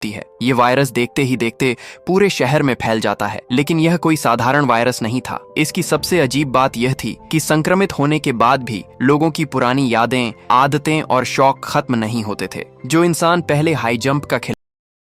है। ये वायरस देखते ही देखते पूरे शहर में फैल जाता है, लेकिन यह कोई साधारण वायरस नहीं था। इसकी सबसे अजीब बात यह थी कि संक्रमित होने के बाद भी लोगों की पुरानी यादें, आदतें और शौक खत्म नहीं होते थे। जो इंसान पहले हाई जंप का खिलाड़ी,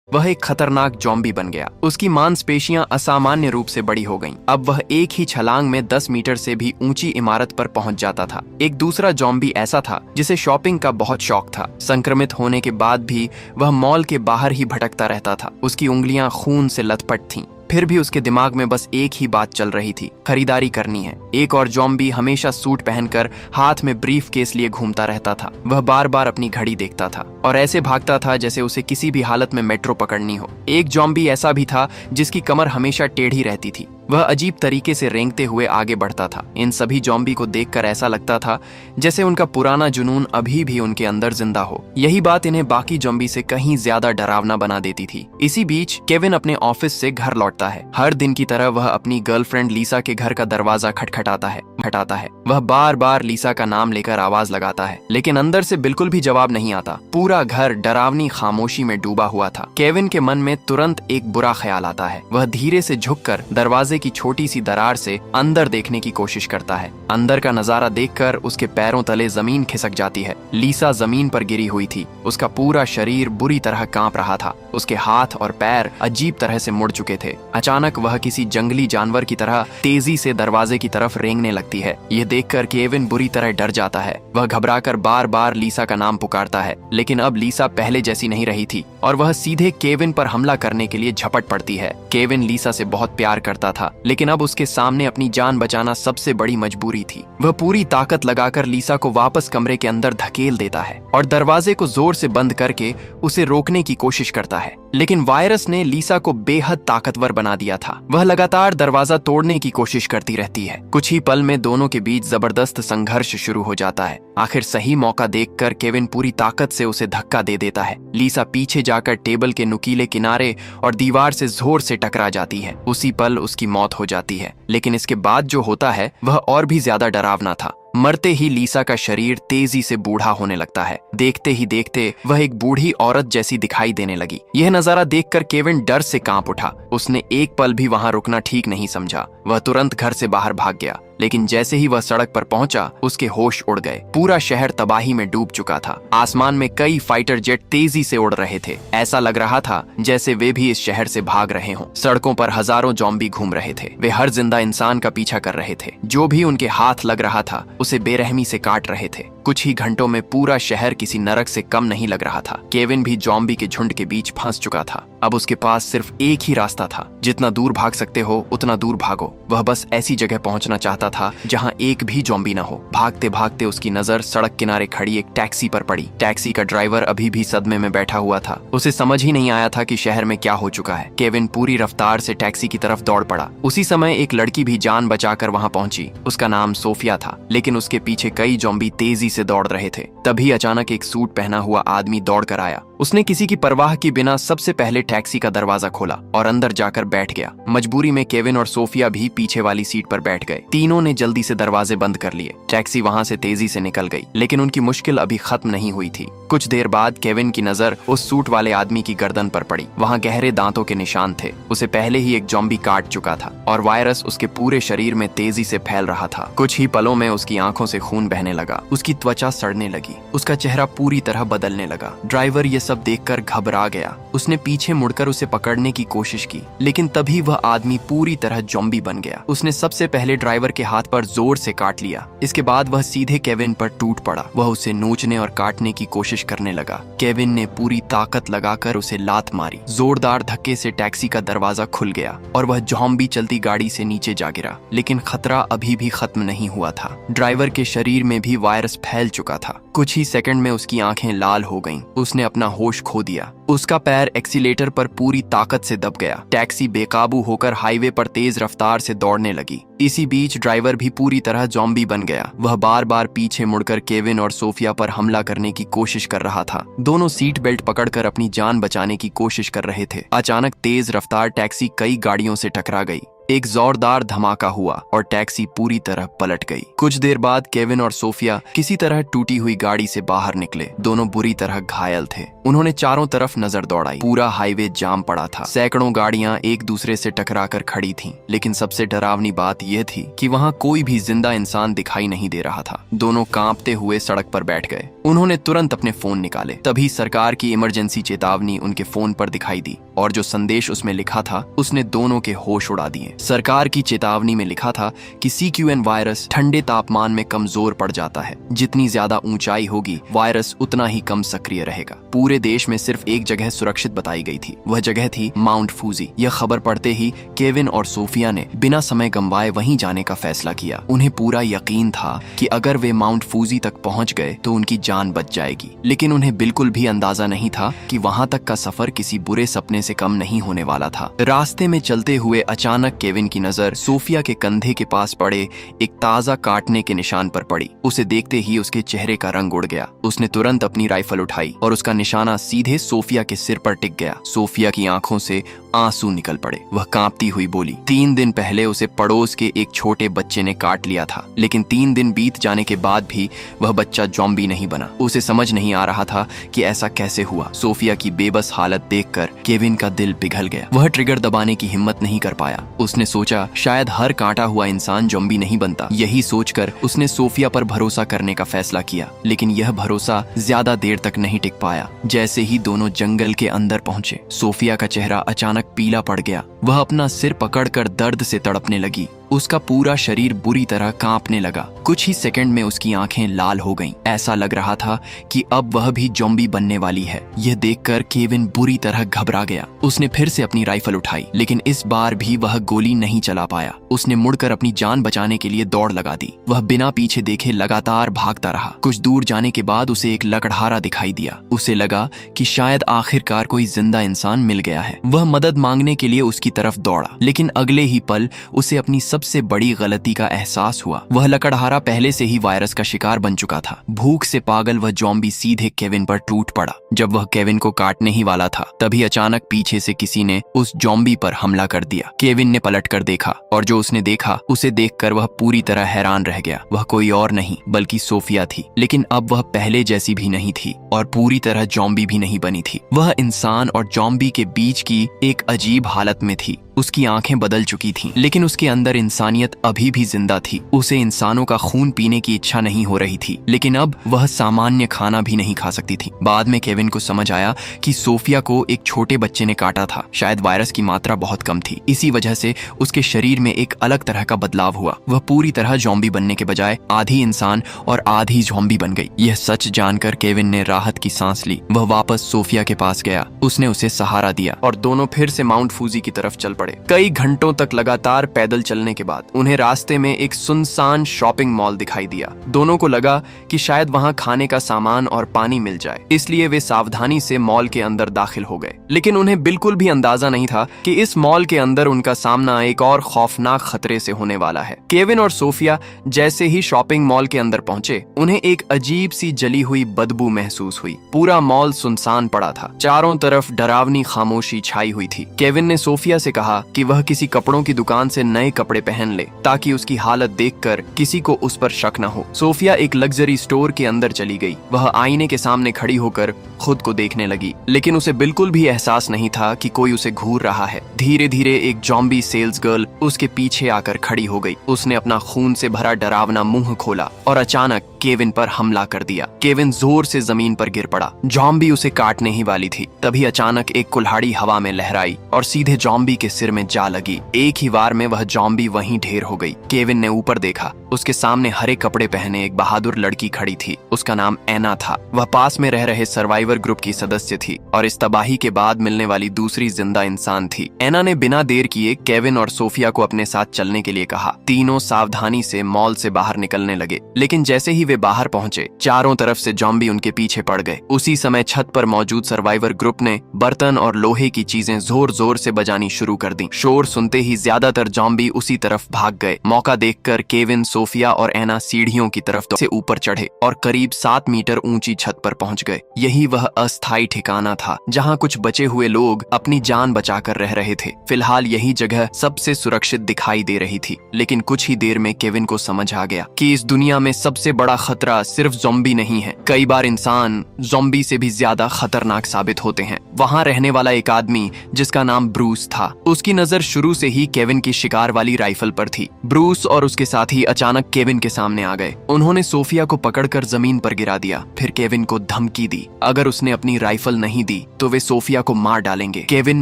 वह एक खतरनाक जॉम्बी बन गया। उसकी मांसपेशियां असामान्य रूप से बड़ी हो गईं। अब वह एक ही छलांग में 10 मीटर से भी ऊंची इमारत पर पहुंच जाता था। एक दूसरा जॉम्बी ऐसा था जिसे शॉपिंग का बहुत शौक था। संक्रमित होने के बाद भी वह मॉल के बाहर ही भटकता रहता था। उसकी उंगलियां खून से लथपथ थीं। फिर भी उसके दिमाग में बस एक ही बात चल रही थी, खरीदारी करनी है। एक और जॉम्बी हमेशा सूट पहनकर हाथ में ब्रीफ केस लिए घूमता रहता था। वह बार बार अपनी घड़ी देखता था और ऐसे भागता था जैसे उसे किसी भी हालत में मेट्रो पकड़नी हो। एक जॉम्बी ऐसा भी था जिसकी कमर हमेशा टेढ़ी रहती थी। वह अजीब तरीके से रेंगते हुए आगे बढ़ता था। इन सभी जॉम्बी को देखकर ऐसा लगता था जैसे उनका पुराना जुनून अभी भी उनके अंदर जिंदा हो। यही बात इन्हें बाकी जॉम्बी से कहीं ज्यादा डरावना बना देती थी। इसी बीच केविन अपने ऑफिस से घर लौटता है। हर दिन की तरह वह अपनी गर्लफ्रेंड लीसा के घर का दरवाजा खटखटाता है। वह बार बार लीसा का नाम लेकर आवाज लगाता है, लेकिन अंदर से बिल्कुल भी जवाब नहीं आता। पूरा घर डरावनी खामोशी में डूबा हुआ था। केविन के मन में तुरंत एक बुरा ख्याल आता है। वह धीरे से झुककर दरवाजे की छोटी सी दरार से अंदर देखने की कोशिश करता है। अंदर का नजारा देखकर उसके पैरों तले जमीन खिसक जाती है। लीसा जमीन पर गिरी हुई थी। उसका पूरा शरीर बुरी तरह कांप रहा था। उसके हाथ और पैर अजीब तरह से मुड़ चुके थे। अचानक वह किसी जंगली जानवर की तरह तेजी से दरवाजे की तरफ रेंगने लगती है। यह देखकर केविन बुरी तरह डर जाता है। वह घबराकर बार बार लीसा का नाम पुकारता है, लेकिन अब लीसा पहले जैसी नहीं रही थी और वह सीधे केविन पर हमला करने के लिए झपट पड़ती है। केविन लीसा से बहुत प्यार करता था, लेकिन अब उसके सामने अपनी जान बचाना सबसे बड़ी मजबूरी थी। वह पूरी ताकत लगाकर लीसा को वापस कमरे के अंदर धकेल देता है और दरवाजे को जोर से बंद करके उसे रोकने की कोशिश करता है, लेकिन वायरस ने लीसा को बेहद ताकतवर बना दिया था। वह लगातार दरवाजा तोड़ने की कोशिश करती रहती है। कुछ ही पल में दोनों के बीच जबरदस्त संघर्ष शुरू हो जाता है। आखिर सही मौका देखकर केविन पूरी ताकत से उसे धक्का दे देता है। लीसा पीछे जाकर टेबल के नुकीले किनारे और दीवार से जोर से टकरा जाती है। उसी पल उसकी मौत हो जाती है। लेकिन इसके बाद जो होता है वह और भी ज्यादा डरावना था। मरते ही लीसा का शरीर तेजी से बूढ़ा होने लगता है। देखते ही देखते वह एक बूढ़ी औरत जैसी दिखाई देने लगी। यह नजारा देखकर केविन डर से कांप उठा। उसने एक पल भी वहां रुकना ठीक नहीं समझा। वह तुरंत घर से बाहर भाग गया, लेकिन जैसे ही वह सड़क पर पहुंचा उसके होश उड़ गए। पूरा शहर तबाही में डूब चुका था। आसमान में कई फाइटर जेट तेजी से उड़ रहे थे। ऐसा लग रहा था जैसे वे भी इस शहर से भाग रहे हों। सड़कों पर हजारों जॉम्बी घूम रहे थे। वे हर जिंदा इंसान का पीछा कर रहे थे। जो भी उनके हाथ लग रहा था उसे बेरहमी से काट रहे थे। कुछ ही घंटों में पूरा शहर किसी नरक से कम नहीं लग रहा था। केविन भी जॉम्बी के झुंड के बीच फंस चुका था। अब उसके पास सिर्फ एक ही रास्ता था। जितना दूर भाग सकते हो उतना दूर भागो। वह बस ऐसी जगह पहुंचना चाहता था जहां एक भी जॉम्बी न हो। भागते भागते उसकी नजर सड़क किनारे खड़ी एक टैक्सी पर पड़ी। टैक्सी का ड्राइवर अभी भी सदमे में बैठा हुआ था। उसे समझ ही नहीं आया था कि शहर में क्या हो चुका है। केविन पूरी रफ्तार से टैक्सी की तरफ दौड़ पड़ा। उसी समय एक लड़की भी जान बचाकर वहां पहुंची। उसका नाम सोफिया था, लेकिन उसके पीछे कई जॉम्बी तेजी से दौड़ रहे थे। तभी अचानक एक सूट पहना हुआ आदमी दौड़ कर आया। उसने किसी की परवाह की बिना सबसे पहले टैक्सी का दरवाजा खोला और अंदर जाकर बैठ गया। मजबूरी में केविन और सोफिया भी पीछे वाली सीट पर बैठ गए। तीनों ने जल्दी से दरवाजे बंद कर लिए। टैक्सी वहां से तेजी से निकल गई, लेकिन उनकी मुश्किल अभी खत्म नहीं हुई थी। कुछ देर बाद केविन की नजर उस सूट वाले आदमी की गर्दन पर पड़ी। वहां गहरे दांतों के निशान थे। उसे पहले ही एक जॉम्बी काट चुका था और वायरस उसके पूरे शरीर में तेजी से फैल रहा था। कुछ ही पलों में उसकी आंखों से खून बहने लगा। उसकी त्वचा सड़ने लगी। उसका चेहरा पूरी तरह बदलने लगा। ड्राइवर ये सब देखकर घबरा गया। उसने पीछे मुड़कर उसे पकड़ने की कोशिश की, लेकिन तभी वह आदमी पूरी तरह जॉम्बी बन गया। उसने सबसे पहले ड्राइवर के हाथ पर जोर से काट लिया। इसके बाद वह सीधे केविन पर टूट पड़ा। वह उसे नोचने और काटने की कोशिश करने लगा। केविन ने पूरी ताकत लगाकर उसे लात मारी। जोरदार धक्के से टैक्सी का दरवाजा खुल गया और वह जॉम्बी चलती गाड़ी से नीचे जा गिरा। लेकिन खतरा अभी भी खत्म नहीं हुआ था। ड्राइवर के शरीर में भी वायरस फैल चुका था। कुछ ही सेकंड में उसकी आंखें लाल हो गईं। उसने अपना होश खो दिया। उसका पैर एक्सीलेटर पर पूरी ताकत से दब गया। टैक्सी बेकाबू होकर हाईवे पर तेज रफ्तार से दौड़ने लगी। इसी बीच ड्राइवर भी पूरी तरह जॉम्बी बन गया। वह बार बार पीछे मुड़कर केविन और सोफिया पर हमला करने की कोशिश कर रहा था। दोनों सीट बेल्ट पकड़कर अपनी जान बचाने की कोशिश कर रहे थे। अचानक तेज रफ्तार टैक्सी कई गाड़ियों से टकरा गई। एक जोरदार धमाका हुआ और टैक्सी पूरी तरह पलट गई। कुछ देर बाद केविन और सोफिया किसी तरह टूटी हुई गाड़ी से बाहर निकले। दोनों बुरी तरह घायल थे। उन्होंने चारों तरफ तरफ नजर दौड़ाई। पूरा हाईवे जाम पड़ा था, सैकड़ों गाड़ियां एक दूसरे से टकराकर खड़ी थीं। लेकिन सबसे डरावनी बात यह थी कि वहां कोई भी जिंदा इंसान दिखाई नहीं दे रहा था। दोनों कांपते हुए सड़क पर बैठ गए। उन्होंने तुरंत अपने फोन निकाले। तभी सरकार की इमरजेंसी चेतावनी उनके फोन पर दिखाई दी और जो संदेश उसमें लिखा था उसने दोनों के होश उड़ा दिए। सरकार की चेतावनी में लिखा था कि CQN वायरस ठंडे तापमान में कमजोर पड़ जाता है। जितनी ज्यादा ऊंचाई होगी वायरस उतना ही कम सक्रिय रहेगा। पूरे देश में सिर्फ एक जगह सुरक्षित बताई गई थी, वह जगह थी माउंट फूजी। यह खबर पढ़ते ही केविन और सोफिया ने बिना समय गंवाए वहीं जाने का फैसला किया। उन्हें पूरा यकीन था कि अगर वे माउंट फूजी तक पहुंच गए तो उनकी जान बच जाएगी। लेकिन उन्हें बिल्कुल भी अंदाजा नहीं था कि वहां तक का सफर किसी बुरे सपने से कम नहीं होने वाला था। रास्ते में चलते हुए अचानक केविन की नजर सोफिया के कंधे के पास पड़े एक ताजा काटने के निशान पर पड़ी। उसे देखते ही उसके चेहरे का रंग उड़ गया। उसने तुरंत अपनी राइफल उठाई और उसका निशाना सीधे सोफिया के सिर पर टिक गया। सोफिया की आंखों से आंसू निकल पड़े। वह कांपती हुई बोली, 3 दिन पहले उसे पड़ोस के एक छोटे बच्चे ने काट लिया था, लेकिन 3 दिन बीत जाने के बाद भी वह बच्चा ज़ॉम्बी नहीं बना। उसे समझ नहीं आ रहा था कि ऐसा कैसे हुआ। सोफिया की बेबस हालत देखकर केविन का दिल पिघल गया। वह ट्रिगर दबाने की हिम्मत नहीं कर पाया। उसने सोचा शायद हर काटा हुआ इंसान ज़ॉम्बी नहीं बनता। यही सोचकर उसने सोफिया पर भरोसा करने का फैसला किया। लेकिन यह भरोसा ज्यादा देर तक नहीं टिक पाया। जैसे ही दोनों जंगल के अंदर पहुंचे, सोफिया का चेहरा अचानक पीला पड़ गया। वह अपना सिर पकड़कर दर्द से तड़पने लगी। उसका पूरा शरीर बुरी तरह कांपने लगा। कुछ ही सेकंड में उसकी आंखें लाल हो गईं। ऐसा लग रहा था कि अब वह भी ज़ॉम्बी बनने वाली है। यह देखकर केविन बुरी तरह घबरा गया। उसने फिर से अपनी राइफल उठाई, लेकिन इस बार भी वह गोली नहीं चला पाया। उसने मुड़कर अपनी जान बचाने के लिए दौड़ लगा दी। वह बिना पीछे देखे लगातार भागता रहा। कुछ दूर जाने के बाद उसे एक लकड़हारा दिखाई दिया। उसे लगा कि शायद आखिरकार कोई जिंदा इंसान मिल गया है। वह मदद मांगने के लिए उसकी तरफ दौड़ा, लेकिन अगले ही पल उसे अपनी सबसे बड़ी गलती का एहसास हुआ। वह लकड़हारा पहले से ही वायरस का शिकार बन चुका था। भूख से पागल वह ज़ॉम्बी सीधे केविन पर टूट पड़ा। जब वह केविन को काटने ही वाला था, तभी अचानक पीछे से किसी ने उस ज़ॉम्बी पर हमला कर दिया। केविन ने पलटकर देखा और जो उसने देखा उसे देखकर वह पूरी तरह हैरान रह गया। वह कोई और नहीं बल्कि सोफिया थी। लेकिन अब वह पहले जैसी भी नहीं थी और पूरी तरह ज़ॉम्बी भी नहीं बनी थी। वह इंसान और ज़ॉम्बी के बीच की एक अजीब हालत में थी। उसकी आंखें बदल चुकी थीं, लेकिन उसके अंदर इंसानियत अभी भी जिंदा थी। उसे इंसानों का खून पीने की इच्छा नहीं हो रही थी, लेकिन अब वह सामान्य खाना भी नहीं खा सकती थी। बाद में केविन को समझ आया कि सोफिया को एक छोटे बच्चे ने काटा था। शायद वायरस की मात्रा बहुत कम थी, इसी वजह से उसके शरीर में एक अलग तरह का बदलाव हुआ। वह पूरी तरह ज़ॉम्बी बनने के बजाय आधी इंसान और आधी ज़ॉम्बी बन गई। यह सच जानकर केविन ने राहत की सांस ली। वह वापस सोफिया के पास गया, उसने उसे सहारा दिया और दोनों फिर से माउंट फूजी की तरफ चल पड़े। कई घंटों तक लगातार पैदल चलने के बाद उन्हें रास्ते में एक सुनसान शॉपिंग मॉल दिखाई दिया। दोनों को लगा कि शायद वहां खाने का सामान और पानी मिल जाए, इसलिए वे सावधानी से मॉल के अंदर दाखिल हो गए। लेकिन उन्हें बिल्कुल भी अंदाजा नहीं था कि इस मॉल के अंदर उनका सामना एक और खौफनाक खतरे से होने वाला है। केविन और सोफिया जैसे ही शॉपिंग मॉल के अंदर पहुंचे, उन्हें एक अजीब सी जली हुई बदबू महसूस हुई। पूरा मॉल सुनसान पड़ा था। चारों तरफ डरावनी खामोशी छाई हुई थी। केविन ने सोफिया से कहा कि वह किसी कपड़ों की दुकान से नए कपड़े पहन ले, ताकि उसकी हालत देखकर किसी को उस पर शक न हो। सोफिया एक लग्जरी स्टोर के अंदर चली गई। वह आईने के सामने खड़ी होकर खुद को देखने लगी, लेकिन उसे बिल्कुल भी एहसास नहीं था कि कोई उसे घूर रहा है। धीरे धीरे एक ज़ॉम्बी सेल्स गर्ल उसके पीछे आकर खड़ी हो गई। उसने अपना खून से भरा डरावना मुंह खोला और अचानक केविन पर हमला कर दिया। केविन जोर से जमीन पर गिर पड़ा। ज़ॉम्बी उसे काटने ही वाली थी। तभी अचानक एक कुल्हाड़ी हवा में लहराई और सीधे ज़ॉम्बी के सिर में जा लगी। एक ही वार में वह ज़ॉम्बी वहीं ढेर हो गई। केविन ने ऊपर देखा। उसके सामने हरे कपड़े पहने एक बहादुर लड़की खड़ी थी। उसका नाम एना था। वह पास में रह रहे सर्वाइवर ग्रुप की सदस्य थी और इस तबाही के बाद मिलने वाली दूसरी जिंदा इंसान थी। एना ने बिना देर किए केविन और सोफिया को अपने साथ चलने के लिए कहा। तीनों सावधानी से मॉल से बाहर निकलने लगे, लेकिन जैसे ही वे बाहर पहुंचे, चारों तरफ से ज़ॉम्बी उनके पीछे पड़ गए। उसी समय छत पर मौजूद सर्वाइवर ग्रुप ने बर्तन और लोहे की चीजें जोर जोर से बजानी शुरू कर कर दी। शोर सुनते ही ज्यादातर जॉम्बी उसी तरफ भाग गए। मौका देखकर केविन, सोफिया और एना सीढ़ियों की तरफ से ऊपर चढ़े और करीब 7 मीटर ऊंची छत पर पहुंच गए। यही वह अस्थायी ठिकाना था जहां कुछ बचे हुए लोग अपनी जान बचाकर रह रहे थे। फिलहाल यही जगह सबसे सुरक्षित दिखाई दे रही थी, लेकिन कुछ ही देर में केविन को समझ आ गया कि इस दुनिया में सबसे बड़ा खतरा सिर्फ ज़ॉम्बी नहीं है। कई बार इंसान ज़ॉम्बी से भी ज्यादा खतरनाक साबित होते हैं। वहां रहने वाला एक आदमी जिसका नाम ब्रूस था, उसकी नजर शुरू से ही केविन की शिकार वाली राइफल पर थी। ब्रूस और उसके साथी अचानक केविन के सामने आ गए। उन्होंने सोफिया को पकड़कर जमीन पर गिरा दिया, फिर केविन को धमकी दी अगर उसने अपनी राइफल नहीं दी तो वे सोफिया को मार डालेंगे। केविन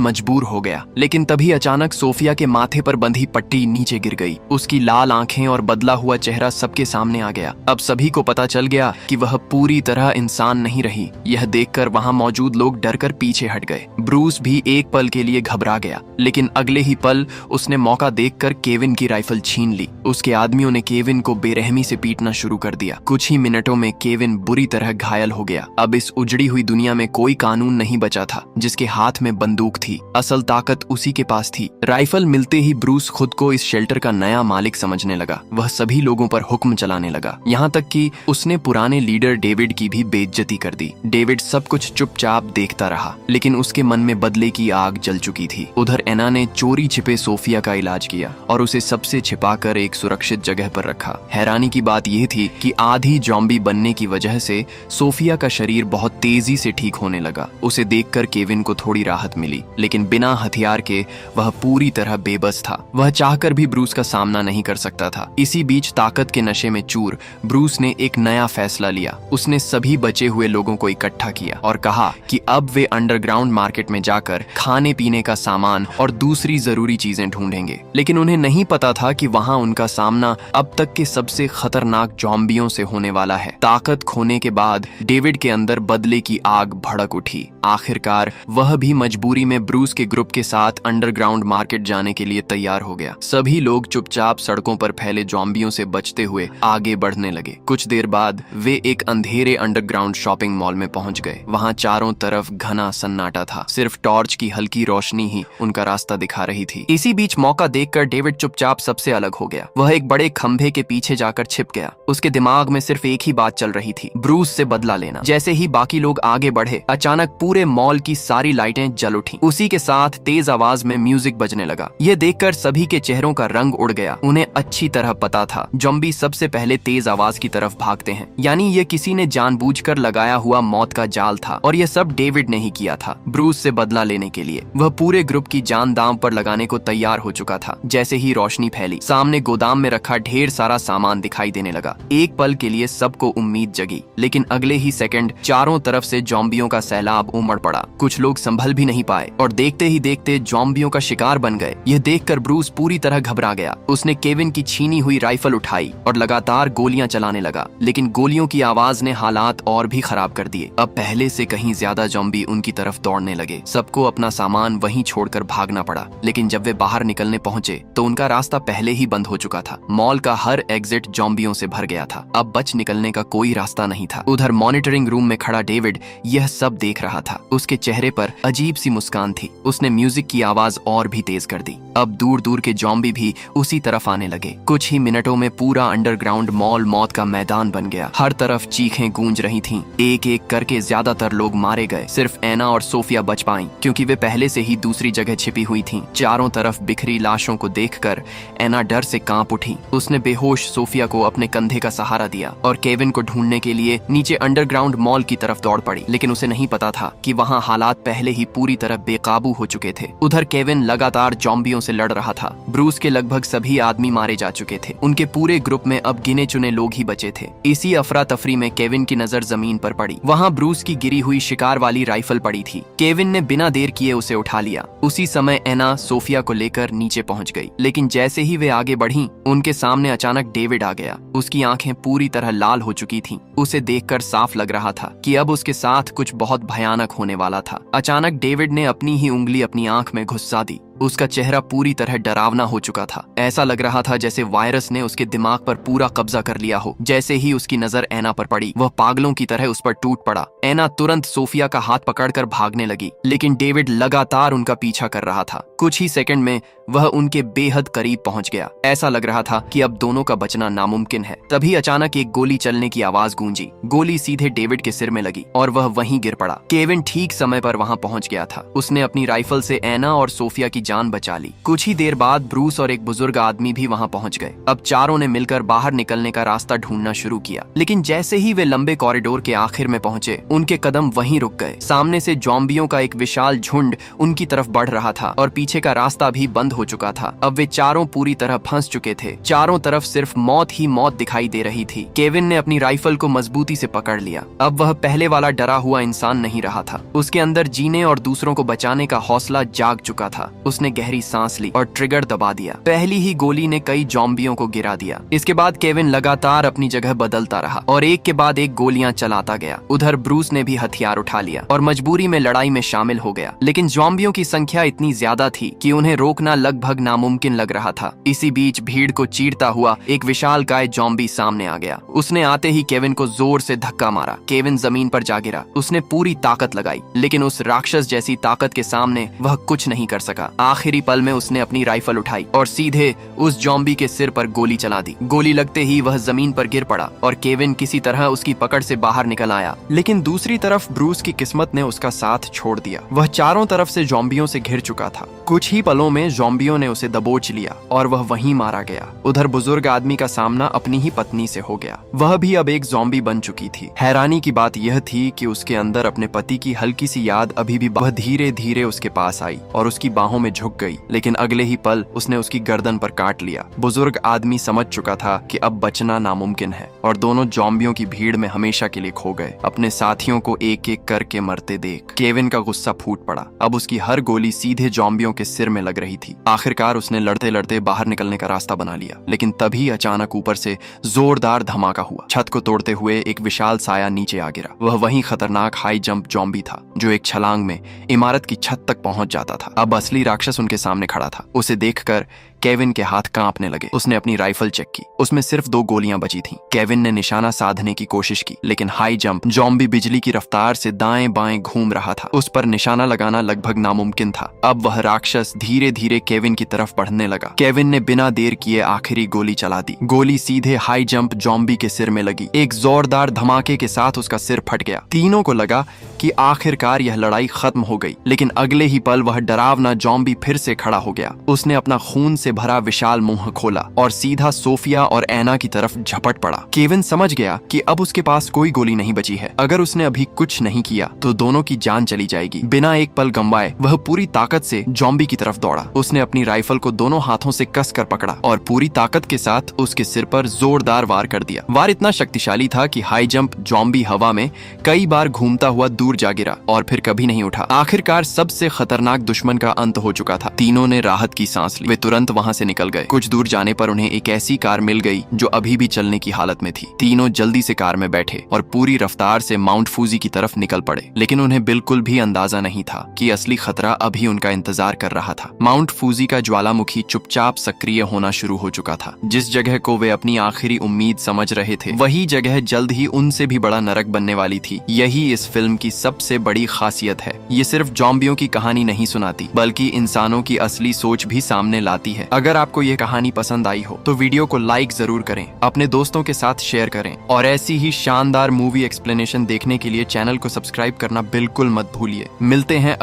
मजबूर हो गया, लेकिन तभी अचानक सोफिया के माथे पर बंधी पट्टी नीचे गिर गई। उसकी लाल आंखें और बदला हुआ चेहरा सबके सामने आ गया। अब सभी को पता चल गया कि वह पूरी तरह इंसान नहीं रही। यह देखकर वहां मौजूद लोग डरकर पीछे हट गए। ब्रूस भी एक पल के लिए घबरा गया, लेकिन अगले ही पल उसने मौका देखकर केविन की राइफल छीन ली। उसके आदमियों ने केविन को बेरहमी से पीटना शुरू कर दिया। कुछ ही मिनटों में केविन बुरी तरह घायल हो गया। अब इस उजड़ी हुई दुनिया में कोई कानून नहीं बचा था। जिसके हाथ में बंदूक थी, असल ताकत उसी के पास थी। राइफल मिलते ही ब्रूस खुद को इस शेल्टर का नया मालिक समझने लगा। वह सभी लोगों पर हुक्म चलाने लगा, यहाँ तक कि उसने पुराने लीडर डेविड की भी बेइज्जती कर दी। डेविड सब कुछ चुपचाप देखता रहा, लेकिन उसके मन में बदले की आग जल चुकी थी। उधर एना ने चोरी छिपे सोफिया का इलाज किया और उसे सबसे छिपाकर एक सुरक्षित जगह पर रखा। हैरानी की बात यह थी कि आधी जॉम्बी बनने की वजह से सोफिया का शरीर बहुत तेजी से ठीक होने लगा। उसे देखकर केविन को थोड़ी राहत मिली, लेकिन बिना हथियार के वह पूरी तरह बेबस था। वह चाहकर भी ब्रूस का सामना नहीं कर सकता था। इसी बीच ताकत के नशे में चूर ब्रूस ने एक नया फैसला लिया। उसने सभी बचे हुए लोगों को इकट्ठा किया और कहा कि अब वे अंडरग्राउंड मार्केट में जाकर खाने पीने का सामान और दूसरी जरूरी चीजें ढूंढेंगे। लेकिन उन्हें नहीं पता था कि वहां उनका सामना अब तक के सबसे खतरनाक जॉम्बियों से होने वाला है। ताकत खोने के बाद डेविड के अंदर बदले की आग भड़क उठी। आखिरकार वह भी मजबूरी में ब्रूस के ग्रुप के साथ अंडरग्राउंड मार्केट जाने के लिए तैयार हो गया। सभी लोग चुपचाप सड़कों पर फैले जॉम्बियों से बचते हुए आगे बढ़ने लगे। कुछ देर बाद वे एक अंधेरे अंडरग्राउंड शॉपिंग मॉल में पहुंच गए। वहां चारों तरफ घना सन्नाटा था, सिर्फ टॉर्च की हल्की रोशनी ही उनका रास्ता दिखा रही थी। इसी बीच मौका देखकर डेविड चुपचाप सबसे अलग हो गया। वह एक बड़े खंभे के पीछे जाकर छिप गया। उसके दिमाग में सिर्फ एक ही बात चल रही थी, ब्रूस से बदला लेना। जैसे ही बाकी लोग आगे बढ़े, अचानक पूरे मॉल की सारी लाइटें जल उठी। उसी के साथ तेज आवाज में म्यूजिक बजने लगा। यह देखकर सभी के चेहरों का रंग उड़ गया। उन्हें अच्छी तरह पता था जॉम्बी सबसे पहले तेज आवाज की तरफ भागते हैं, यानी ये किसी ने जानबूझकर लगाया हुआ मौत का जाल था और यह सब डेविड ने ही किया था ब्रूस से बदला लेने के लिए। वह पूरे ग्रुप की जान दांव पर लगाने को तैयार हो चुका था। जैसे ही रोशनी फैली, सामने गोदाम में रखा ढेर सारा सामान दिखाई देने लगा। एक पल के लिए सबको उम्मीद जगी, लेकिन अगले ही सेकंड चारों तरफ से जॉम्बियों का सैलाब उमड़ पड़ा। कुछ लोग संभल भी नहीं पाए और देखते ही देखते जॉम्बियों का शिकार बन गए। यह देखकर ब्रूस पूरी तरह घबरा गया। उसने केविन की छीनी हुई राइफल उठाई और लगातार गोलियां चलाने लगा, लेकिन गोलियों की आवाज ने हालात और भी खराब कर दिए। अब पहले से कहीं ज्यादा जॉम्बी उनकी तरफ दौड़ने लगे। सबको अपना सामान वहीं छोड़कर भागना पड़ा, लेकिन जब वे बाहर निकलने पहुंचे तो उनका रास्ता पहले ही बंद हो चुका था। मॉल का हर एग्जिट जॉम्बियों से भर गया था। अब बच निकलने का कोई रास्ता नहीं था। उधर मॉनिटरिंग रूम में खड़ा डेविड यह सब देख रहा था। उसके चेहरे पर अजीब सी मुस्कान थी। उसने म्यूजिक की आवाज और भी तेज कर दी। अब दूर दूर के जॉम्बी भी उसी तरफ आने लगे। कुछ ही मिनटों में पूरा अंडरग्राउंड मॉल मौत का मैदान बन गया। हर तरफ चीखें गूंज रही थीं। एक एक करके ज्यादातर लोग मारे गए। सिर्फ एना और सोफिया बच पाईं, क्योंकि वे पहले से ही दूसरी जगह छिपी हुई थीं। चारों तरफ बिखरी लाशों को देखकर एना डर से कांप उठी। उसने बेहोश सोफिया को अपने कंधे का सहारा दिया और केविन को ढूंढने के लिए नीचे अंडरग्राउंड मॉल की तरफ दौड़ पड़ी। लेकिन उसे नहीं पता था कि वहां हालात पहले ही पूरी तरह बेकाबू हो चुके थे। उधर केविन लगातार जॉम्बियों से लड़ रहा था। ब्रूस के लगभग सभी आदमी मारे जा चुके थे। उनके पूरे ग्रुप में अब गिने चुने लोग ही बचे थे। इसी अफरा तफरी में केविन की नजर जमीन पर पड़ी। वहां ब्रूस की गिरी हुई शिकार वाली राइफल पड़ी थी। केविन ने बिना देर किए उसे उठा लिया। उसी समय एना सोफिया को लेकर नीचे पहुंच गई, लेकिन जैसे ही वे आगे बढ़ीं, उनके सामने अचानक डेविड आ गया। उसकी आंखें पूरी तरह लाल हो चुकी थीं। उसे देखकर साफ लग रहा था कि अब उसके साथ कुछ बहुत भयानक होने वाला था। अचानक डेविड ने अपनी ही उंगली अपनी आंख में घुसा दी उसका चेहरा पूरी तरह डरावना हो चुका था। ऐसा लग रहा था जैसे वायरस ने उसके दिमाग पर पूरा कब्जा कर लिया हो। जैसे ही उसकी नजर एना पर पड़ी, वह पागलों की तरह उस पर टूट पड़ा। एना तुरंत सोफिया का हाथ पकड़कर भागने लगी, लेकिन डेविड लगातार उनका पीछा कर रहा था। कुछ ही सेकंड में वह उनके बेहद करीब पहुंच गया। ऐसा लग रहा था कि अब दोनों का बचना नामुमकिन है। तभी अचानक एक गोली चलने की आवाज गूंजी। गोली सीधे डेविड के सिर में लगी और वह वहीं गिर पड़ा। केविन ठीक समय पर वहां पहुंच गया था। उसने अपनी राइफल से एना और सोफिया की जान बचा ली। कुछ ही देर बाद ब्रूस और एक बुजुर्ग आदमी भी वहां पहुंच गए। अब चारों ने मिलकर बाहर निकलने का रास्ता ढूंढना शुरू किया, लेकिन जैसे ही वे लंबे कॉरिडोर के आखिर में पहुंचे, उनके कदम वहीं रुक गए। सामने से ज़ॉम्बियों का एक विशाल झुंड उनकी तरफ बढ़ रहा था और पीछे का रास्ता भी बंद हो चुका था। अब वे चारों पूरी तरह फंस चुके थे। चारों तरफ सिर्फ मौत ही मौत दिखाई दे रही थी। केविन ने अपनी राइफल को मजबूती से पकड़ लिया। अब वह पहले वाला डरा हुआ इंसान नहीं रहा था। उसके अंदर जीने और दूसरों को बचाने का हौसला जाग चुका था। उसने गहरी सांस ली और ट्रिगर दबा दिया। पहली ही गोली ने कई ज़ॉम्बियों को गिरा दिया। इसके बाद केविन लगातार अपनी जगह बदलता रहा और एक के बाद एक गोलियां चलाता गया। उधर ब्रूस ने भी हथियार उठा लिया और मजबूरी में लड़ाई में शामिल हो गया। लेकिन ज़ॉम्बियों की संख्या इतनी ज्यादा थी कि उन्हें रोकना लगभग नामुमकिन लग रहा था। इसी बीच भीड़ को चीरता हुआ एक विशालकाय ज़ॉम्बी सामने आ गया। उसने आते ही केविन को जोर से धक्का मारा। केविन जमीन पर जा गिरा। उसने पूरी ताकत लगाई, लेकिन उस राक्षस जैसी ताकत के सामने वह कुछ नहीं कर सका। आखिरी पल में उसने अपनी राइफल उठाई और सीधे उस ज़ॉम्बी के सिर पर गोली चला दी। गोली लगते ही वह जमीन पर गिर पड़ा और केविन किसी तरह उसकी पकड़ से बाहर निकल आया। लेकिन दूसरी तरफ ब्रूस की किस्मत ने उसका साथ छोड़ दिया। वह चारों तरफ से ज़ॉम्बियों से घिर चुका था। कुछ ही पलों में ज़ॉम्बियों ने उसे दबोच लिया और वह वहीं मारा गया। उधर बुजुर्ग आदमी का सामना अपनी ही पत्नी से हो गया। वह भी अब एक ज़ॉम्बी बन चुकी थी। हैरानी की बात यह थी कि उसके अंदर अपने पति की हल्की सी याद अभी भी। वह धीरे धीरे उसके पास आई और उसकी बाहों में झुक गई, लेकिन अगले ही पल उसने उसकी गर्दन पर काट लिया। बुजुर्ग आदमी समझ चुका था कि अब बचना नामुमकिन है और दोनों ज़ॉम्बियों की भीड़ में हमेशा के लिए खो गए। अपने साथियों को एक एक करके मरते देख केविन का गुस्सा फूट पड़ा। अब उसकी हर गोली सीधे ज़ॉम्बियों के सिर में लग रही थी। आखिरकार उसने लड़ते लड़ते बाहर निकलने का रास्ता बना लिया, लेकिन तभी अचानक ऊपर से जोरदार धमाका हुआ। छत को तोड़ते हुए एक विशाल साया नीचे आ गिरा। वह वही खतरनाक हाई जंप ज़ॉम्बी था जो एक छलांग में इमारत की छत तक पहुंच जाता था। अब असली राक्षस उनके सामने खड़ा था। उसे देखकर केविन के हाथ कांपने लगे। उसने अपनी राइफल चेक की। उसमें सिर्फ 2 गोलियां बची थीं। केविन ने निशाना साधने की कोशिश की, लेकिन हाई जंप ज़ॉम्बी बिजली की रफ्तार से दाएं बाएं घूम रहा था। उस पर निशाना लगाना लगभग नामुमकिन था। अब वह राक्षस धीरे धीरे केविन की तरफ बढ़ने लगा। केविन ने बिना देर किए आखिरी गोली चला दी। गोली सीधे हाई जंप ज़ॉम्बी के सिर में लगी। एक जोरदार धमाके के साथ उसका सिर फट गया। तीनों को लगा कि आखिरकार यह लड़ाई खत्म हो गई, लेकिन अगले ही पल वह डरावना ज़ॉम्बी फिर से खड़ा हो गया। उसने अपना खून से भरा विशाल मुंह खोला और सीधा सोफिया और एना की तरफ झपट पड़ा। केविन समझ गया कि अब उसके पास कोई गोली नहीं बची है। अगर उसने अभी कुछ नहीं किया तो दोनों की जान चली जाएगी। बिना एक पल गंवाए वह पूरी ताकत से ज़ॉम्बी की तरफ दौड़ा। उसने अपनी राइफल को दोनों हाथों से कसकर पकड़ा और पूरी ताकत के साथ उसके सिर पर जोरदार वार कर दिया। वार इतना शक्तिशाली था कि हाई जंप ज़ॉम्बी हवा में कई बार घूमता हुआ दूर जा गिरा और फिर कभी नहीं उठा। आखिरकार सबसे खतरनाक दुश्मन का अंत हो चुका था। तीनों ने राहत की सांस ली। वे तुरंत वहां से निकल गए। कुछ दूर जाने पर उन्हें एक ऐसी कार मिल गई जो अभी भी चलने की हालत में थी। तीनों जल्दी से कार में बैठे और पूरी रफ्तार से माउंट फूजी की तरफ निकल पड़े, लेकिन उन्हें बिल्कुल भी अंदाजा नहीं था कि असली खतरा अभी उनका इंतजार कर रहा था। माउंट फूजी का ज्वालामुखी चुपचाप सक्रिय होना शुरू हो चुका था। जिस जगह को वे अपनी आखिरी उम्मीद समझ रहे थे, वही जगह जल्द ही उनसे भी बड़ा नरक बनने वाली थी। यही इस फिल्म की सबसे बड़ी खासियत है। ये सिर्फ ज़ॉम्बियों की कहानी नहीं सुनाती, बल्कि इंसानों की असली सोच भी सामने लाती है। अगर आपको ये कहानी पसंद आई हो तो वीडियो को लाइक जरूर करें, अपने दोस्तों के साथ शेयर करें और ऐसी ही शानदार मूवी एक्सप्लेनेशन देखने के लिए चैनल को सब्सक्राइब करना बिल्कुल मत भूलिए। मिलते हैं